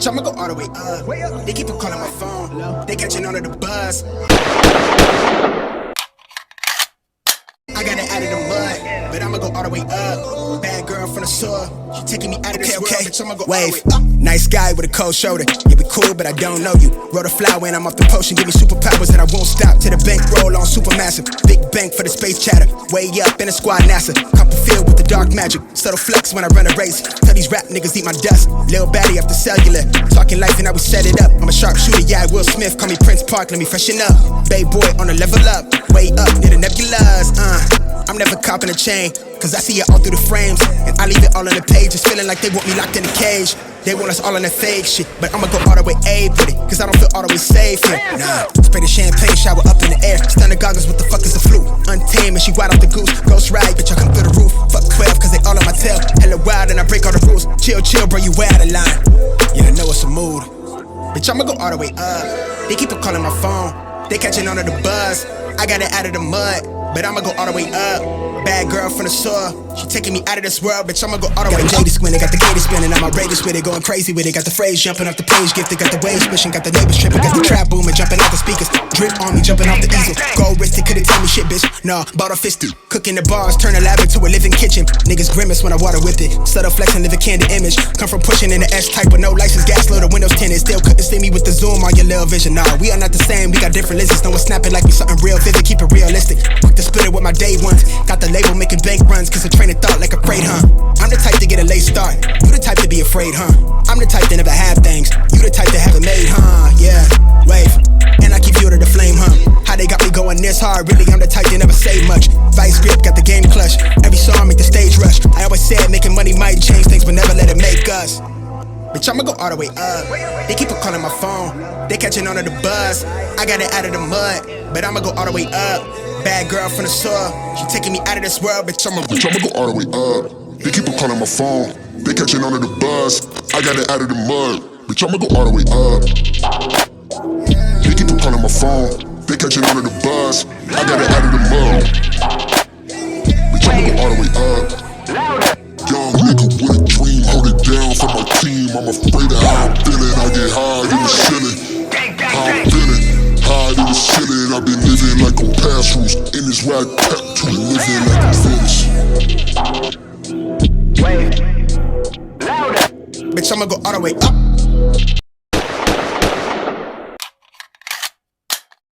Bitch, I'ma go all the way up. They keep on calling my phone. They catching on to the buzz. I got it out of the mud, but I'ma go all the way up. Bad girl from the sewer, she taking me out of this world, bitch, I'ma go all the way up. Nice guy with a cold shoulder, you be cool, but I don't know you. Roll the flower and I'm off the potion, give me superpowers that I won't stop. To the bank roll on supermassive, big bank for the space chatter. Way up in the squad NASA, cup filled with the dark magic. Subtle flex when I run a race, tell these rap niggas eat my dust. Lil baddie off the cellular, talking life and how we set it up. I'm a sharpshooter, yeah, Will Smith, call me Prince Park, let me freshen up. Bay boy on the level up, way up near the nebulas, I'm never copping a chain, cause I see it all through the frames. And I leave it all on the page, it's feeling like they want me locked in a cage. They want us all on that fake shit, but I'ma go all the way A with it, cause I don't feel all the way safe here. Nah, spray the champagne, shower up in the air. Stunner goggles, what the fuck is a flute? Untamed and she wild off the goose. Ghost ride, bitch, I come through the roof. Fuck 12, cause they all on my tail. Hella wild and I break all the rules. Chill, bro, you way out of line. Yeah, I know it's a mood. Bitch, I'ma go all the way up. They keep on calling my phone. They catching on to the buzz. I got it out of the mud, but I'ma go all the way up. Bad girl from the sewer, she taking me out of this world, bitch, I'ma go all the way up. Got the Jada squinting, got the gator spinning, I'm outrageous with it, going crazy with it. Got the phrase jumping off the page, gifted, got the waves pushing, got the neighbors tripping, got the trap booming, jumping out the speakers. Drip on me, jumping off the easel. Gold wristed, couldn't tell me shit, bitch. Nah, bought a fisty. Cooking the bars, turn a lab into a living kitchen. Niggas grimace when I water whip it. Subtle flexing, live a candid image. Come from pushing in the S-type with no license, gas load, the windows tinted. Still couldn't see me with the zoom on your little vision. Nah, we are not the same, we got different lenses. No one snapping like we something real vivid, keep it realistic. Fuck the splitter with my day ones. Got the label making bank runs, cause a train of thought like a freight, huh? I'm the type to get a late start, you the type to be afraid, huh? I'm the type to never have things, you the type to have it made, huh? Yeah, wave, and I keep fuel to the flame, huh? How they got me going this hard, really I'm the type to never say much. Vice grip, got the game clutch, every song make the stage rush. I always said making money might change things, but never let it make us. Bitch, I'ma go all the way up. They keep on calling my phone, they catching on to the buzz. I got it out of the mud, but I'ma go all the way up. Bad girl from the sewer, she taking me out of this world, bitch, I'ma go all the way up. They keep on calling my phone, they catching on to the buzz. I got it out of the mud, bitch, I'ma go all the way up. They keep on calling my phone, they catching on to the buzz. I got it out of the mud, bitch, I'ma go all the way up. Young nigga with a dream, hold it down for my team. I'm afraid of how I'm feeling, I get high in the ceiling. How I'm feeling, high in the ceiling. I've been living like on past rules. In this rap tap to living like I'm finished. Bitch, I'ma go all the way up.